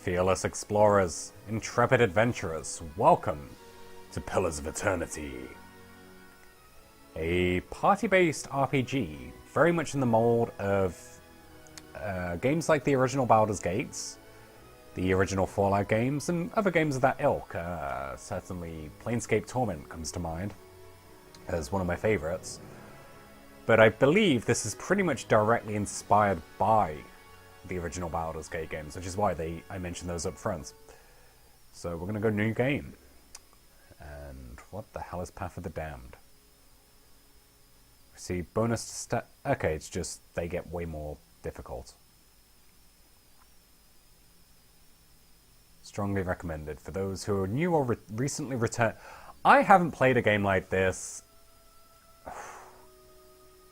Fearless explorers, intrepid adventurers, welcome to Pillars of Eternity. A party-based RPG, very much in the mold of games like the original Baldur's Gates, the original Fallout games, and other games of that ilk. Certainly Planescape Torment comes to mind as one of my favorites. But I believe this is pretty much directly inspired by the original Baldur's Gate games, which is why I mentioned those up front. So we're going to go new game. And what the hell is Path of the Damned? See, bonus stat... Okay, it's just they get way more difficult. Strongly recommended for those who are new or recently returned. I haven't played a game like this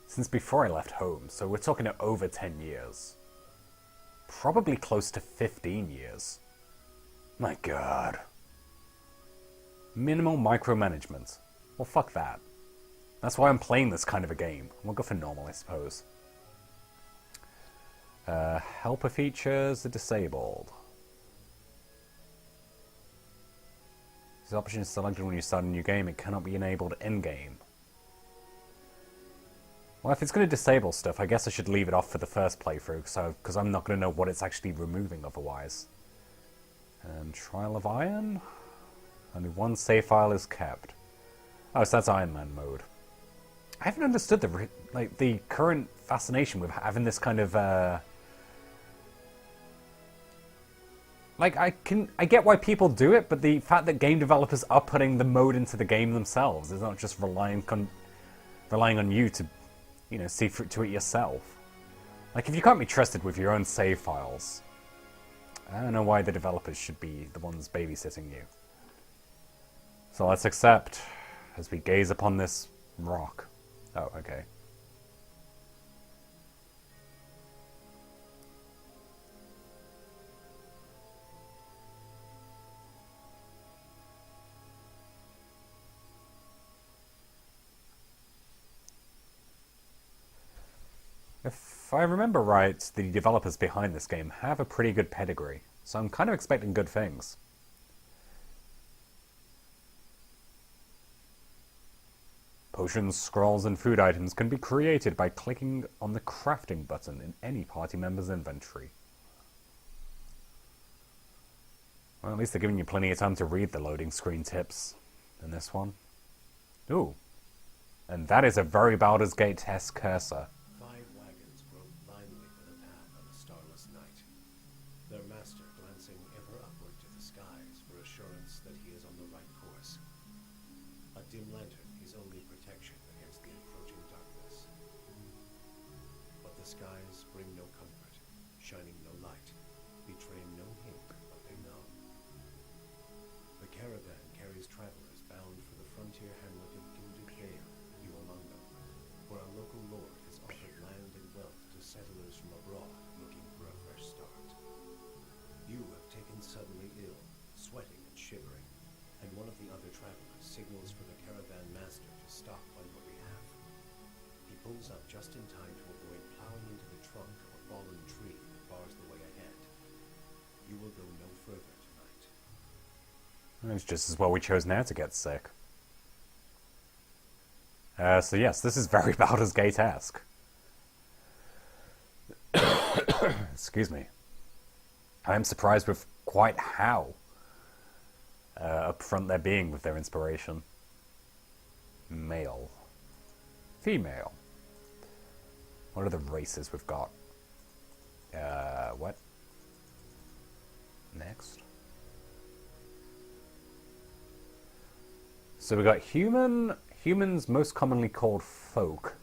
since before I left home, so we're talking over 10 years. Probably close to 15 years. My god. Minimal micromanagement. Well, fuck that. That's why I'm playing this kind of a game. We'll go for normal, I suppose. Helper features are disabled. This option is selected when you start a new game. It cannot be enabled in-game. Well, if it's going to disable stuff, I guess I should leave it off for the first playthrough, because I'm not going to know what it's actually removing otherwise. And Trial of Iron? Only one save file is kept. Oh, so that's Iron Man mode. I haven't understood the current fascination with having this kind of I get why people do it, but the fact that game developers are putting the mode into the game themselves is not just relying on you to, see to it yourself. Like, if you can't be trusted with your own save files, I don't know why the developers should be the ones babysitting you. So let's accept as we gaze upon this rock. Oh, okay. If I remember right, the developers behind this game have a pretty good pedigree, so I'm kind of expecting good things. Potions, scrolls, and food items can be created by clicking on the crafting button in any party member's inventory. Well, at least they're giving you plenty of time to read the loading screen tips in this one. Ooh. And that is a very Baldur's Gate-esque cursor. Their master glancing ever upward to the skies for assurance that he is on the right course. A dim lantern is only protection against the approaching darkness. But the skies bring no comfort, shining no light, betraying no hint of what they know. The caravan carries travelers bound for the frontier hamlet of Gilded Vale, you among them, where a local lord has offered land and wealth to settlers from abroad looking for a fresh start. You have taken suddenly ill, sweating and shivering, and one of the other travelers signals for the caravan master to stop on your behalf. He pulls up just in time to avoid plowing into the trunk of a fallen tree that bars the way ahead. You will go no further tonight. It's just as well we chose now to get sick. So yes, this is very Baldur's Gate-esque. Excuse me. I am surprised with quite how upfront they're being with their inspiration. Male. Female. What are the races we've got? What? Next. So we got humans most commonly called folk,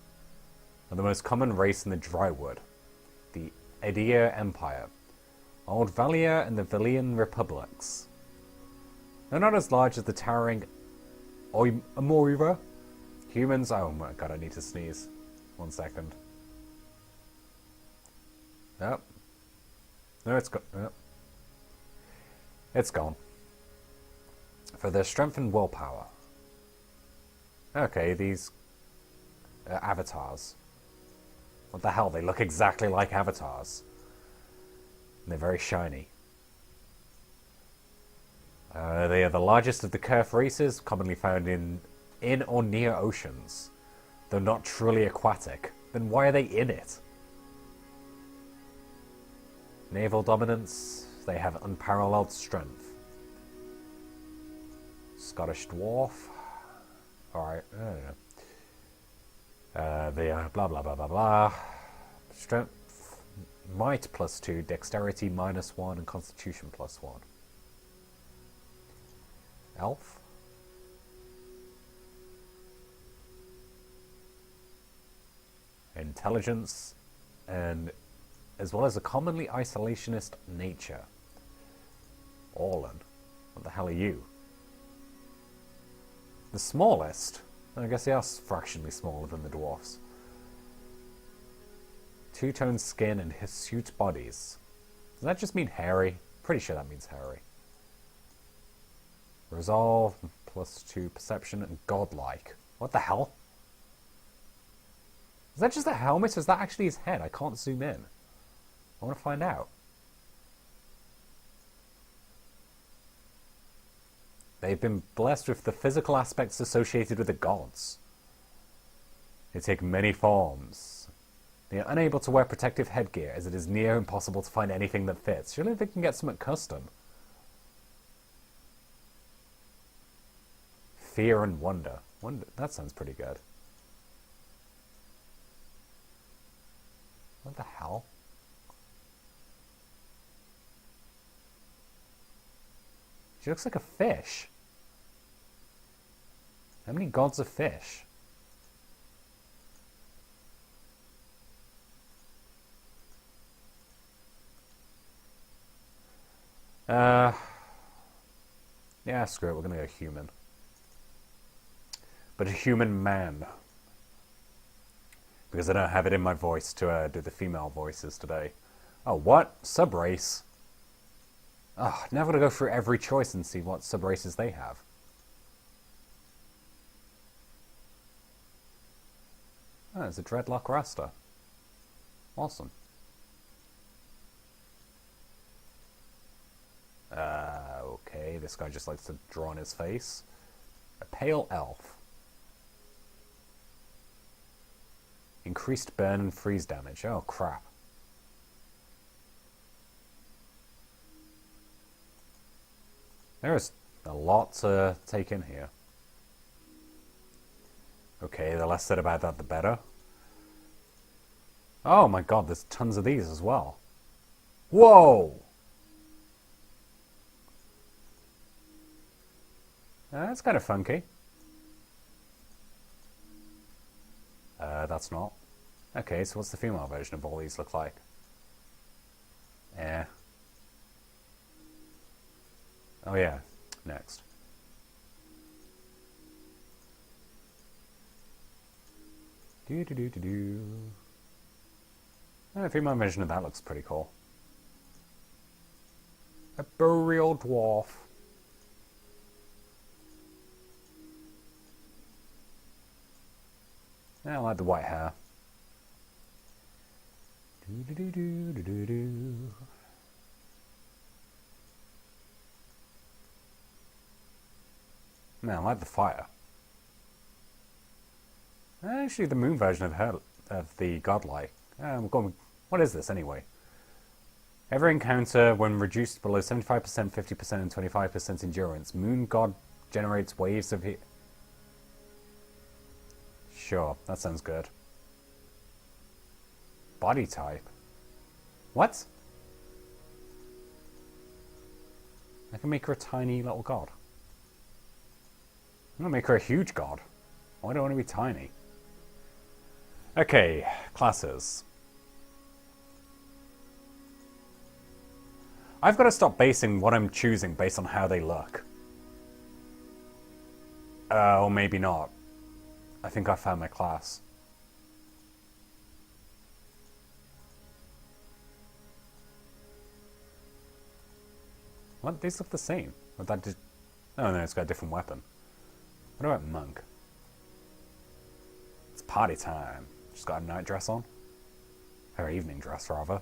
are the most common race in the Drywood, the Aedir Empire, Old Valia and the Valian Republics. They're not as large as the towering Amora. Humans... Oh my god, I need to sneeze. 1 second. Yep. No, it's gone. Yep. It's gone. For their strength and willpower. Okay, these... avatars. What the hell? They look exactly like avatars. And they're very shiny. They are the largest of the Kerf races, commonly found in or near oceans. Though not truly aquatic, then why are they in it? Naval dominance, they have unparalleled strength. Scottish dwarf. Alright, I don't know. They are blah blah blah blah blah. Strength, might +2, dexterity -1, and constitution +1. Elf. Intelligence, and as well as a commonly isolationist nature. Orlan. What the hell are you? The smallest? I guess they are fractionally smaller than the dwarfs. Two-tone skin and hirsute bodies. Does that just mean hairy? Pretty sure that means hairy. Resolve, +2 perception, and godlike. What the hell? Is that just a helmet, or is that actually his head? I can't zoom in. I want to find out. They've been blessed with the physical aspects associated with the gods. They take many forms. They are unable to wear protective headgear, as it is near impossible to find anything that fits. Surely they can get something custom. Fear and wonder. That sounds pretty good. What the hell? She looks like a fish. How many gods are fish? Yeah, screw it, we're gonna go human. But a human man. Because I don't have it in my voice to do the female voices today. Oh, what? Subrace? Oh, now I've got to go through every choice and see what subraces they have. Oh, it's a Dreadlock Rasta. Awesome. Okay, this guy just likes to draw on his face. A pale elf. Increased burn and freeze damage. Oh, crap. There is a lot to take in here. Okay, the less said about that, the better. Oh my god, there's tons of these as well. Whoa! That's kind of funky. That's not. Okay, so what's the female version of all these look like? Oh yeah, next. The female version of that looks pretty cool. A burial dwarf. I like the white hair. Man, I like the fire. Actually, the moon version of her, of the godlike. What is this anyway? Every encounter, when reduced below 75%, 50%, and 25% endurance, moon god generates waves of heat. Sure, that sounds good. Body type. What? I can make her a tiny little god. I'm gonna make her a huge god. Why do I want to be tiny? Okay, classes. I've got to stop basing what I'm choosing based on how they look. Or maybe not. I think I found my class. What? These look the same. Or that just... Oh no, it's got a different weapon. What about monk? It's party time. She's got a night dress on. Her evening dress, rather.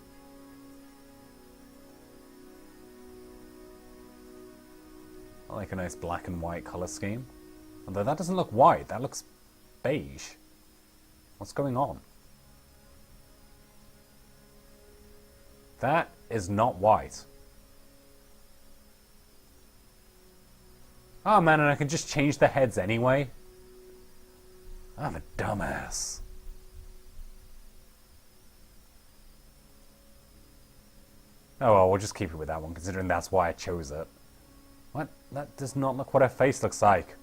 like a nice black and white color scheme. Although that doesn't look white, that looks beige. What's going on? That is not white. Oh man, and I can just change the heads anyway? I'm a dumbass. Oh well, we'll just keep it with that one, considering that's why I chose it. What? That does not look what her face looks like.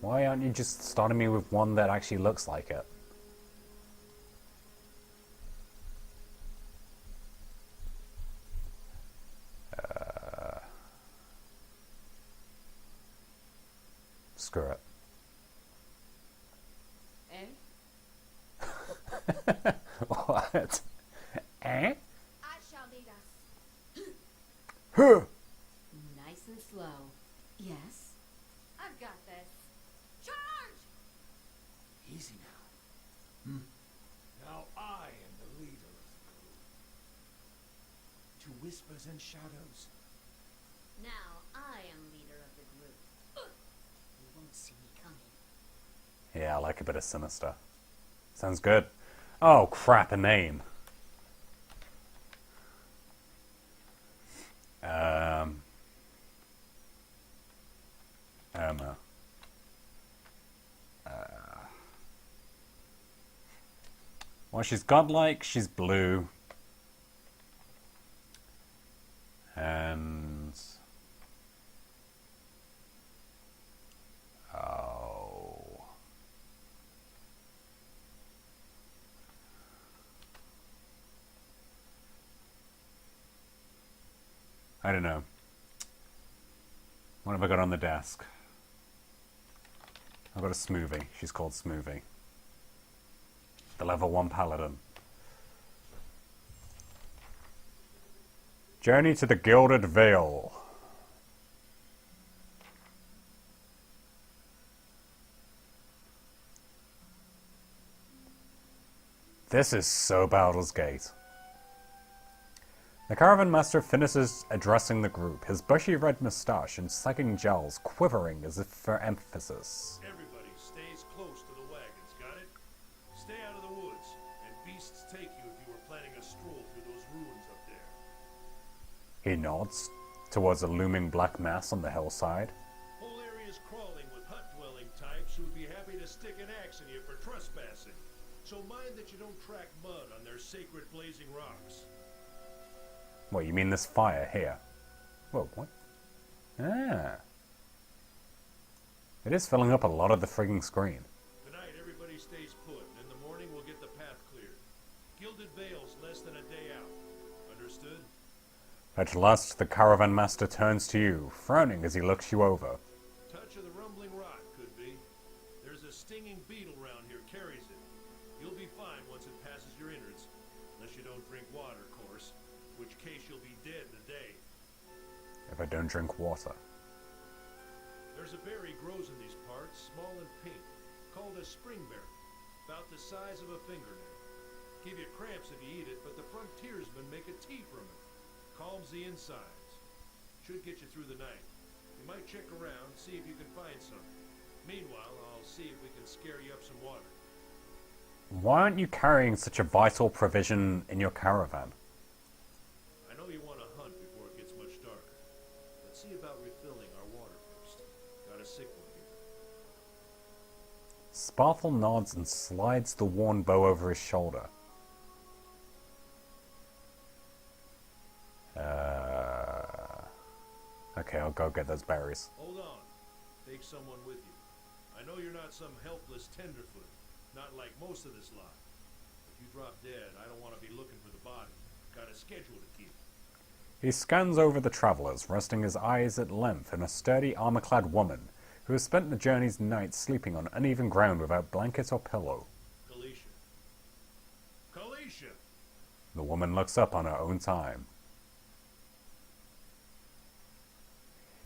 Why aren't you just starting me with one that actually looks like it? Screw it. What? Eh? I shall lead us. Huh. Nice and slow. Yes? I've got this. Charge! Easy now. Now I am the leader of the group. To whispers and shadows. Now I am leader of the group. You won't see me coming. Yeah, I like a bit of sinister. Sounds good. Oh crap, a name. Irma. Well, she's godlike, she's blue. And... oh... I don't know. What have I got on the desk? I've got a Smoothie. She's called Smoothie. The level 1 paladin. Journey to the Gilded Vale. This is so Baldur's Gate. The Caravan Master finishes addressing the group, his bushy red moustache and sagging jowls quivering as if for emphasis. Everybody stays close to the wagons, got it? Stay out of the woods, and beasts take you if you were planning a stroll through those ruins up there. He nods towards a looming black mass on the hillside. Whole area's crawling with hut-dwelling types who'd be happy to stick an axe in you for trespassing. So mind that you don't track mud on their sacred blazing rocks. What, you mean this fire here? Whoa, what? Ah. It is filling up a lot of the frigging screen. Tonight everybody stays put, and in the morning we'll get the path cleared. Gilded Vale's less than a day out. Understood? At last, the Caravan Master turns to you, frowning as he looks you over. Touch of the rumbling rot, could be. There's a stinging beetle round here, carries it. You'll be fine once it passes your innards. Unless you don't drink water, of course. In which case you'll be dead in a day. If I don't drink water. There's a berry grows in these parts, small and pink, called a springberry, about the size of a fingernail. Give you cramps if you eat it, but the frontiersmen make a tea from it. Calms the insides. Should get you through the night. You might check around, see if you can find some. Meanwhile, I'll see if we can scare you up some water. Why aren't you carrying such a vital provision in your caravan? I know you want to hunt before it gets much darker. Let's see about refilling our water first. Got a sick one here. Sparthel nods and slides the worn bow over his shoulder. Okay, I'll go get those berries. Hold on. Take someone with you. I know you're not some helpless tenderfoot. Not like most of this lot. If you drop dead, I don't want to be looking for the body. Got a schedule to keep. He scans over the travelers, resting his eyes at length on a sturdy, armor-clad woman who has spent the journey's night sleeping on uneven ground without blanket or pillow. Kalisha. Kalisha! The woman looks up on her own time.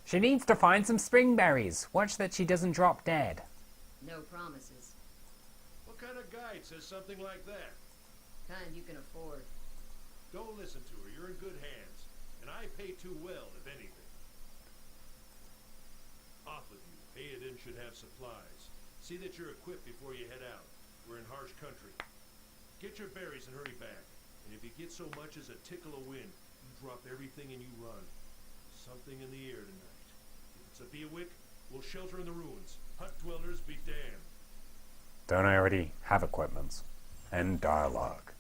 She needs to find some springberries. Watch that she doesn't drop dead. No promises. What kind of guide says something like that? Kind you can afford. Don't listen to her. You're in good hands. And I pay too well, if anything. Off with you. Hayden should have supplies. See that you're equipped before you head out. We're in harsh country. Get your berries and hurry back. And if you get so much as a tickle of wind, you drop everything and you run. Something in the air tonight. If it's a Beawick, we'll shelter in the ruins. Hut dwellers be damned. Don't I already have equipment? End dialogue.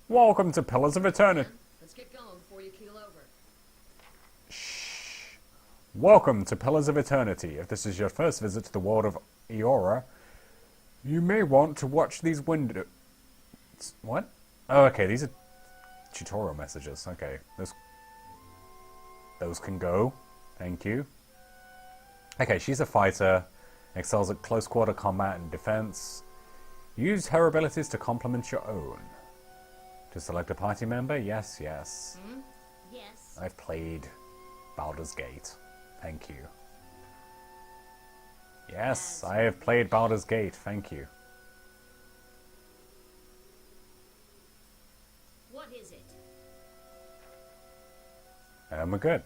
Welcome to Pillars of Eternity. Let's get going before you keel over. Shh. Welcome to Pillars of Eternity. If this is your first visit to the world of Eora, you may want to watch these windows. What? Oh, okay, these are tutorial messages. Okay, those can go. Thank you. Okay, she's a fighter, excels at close quarter combat and defense. Use her abilities to complement your own. To select a party member? Yes, yes. Yes. I've played Baldur's Gate. Thank you. Yes, I have played Baldur's Gate. Thank you. What is it? We're good.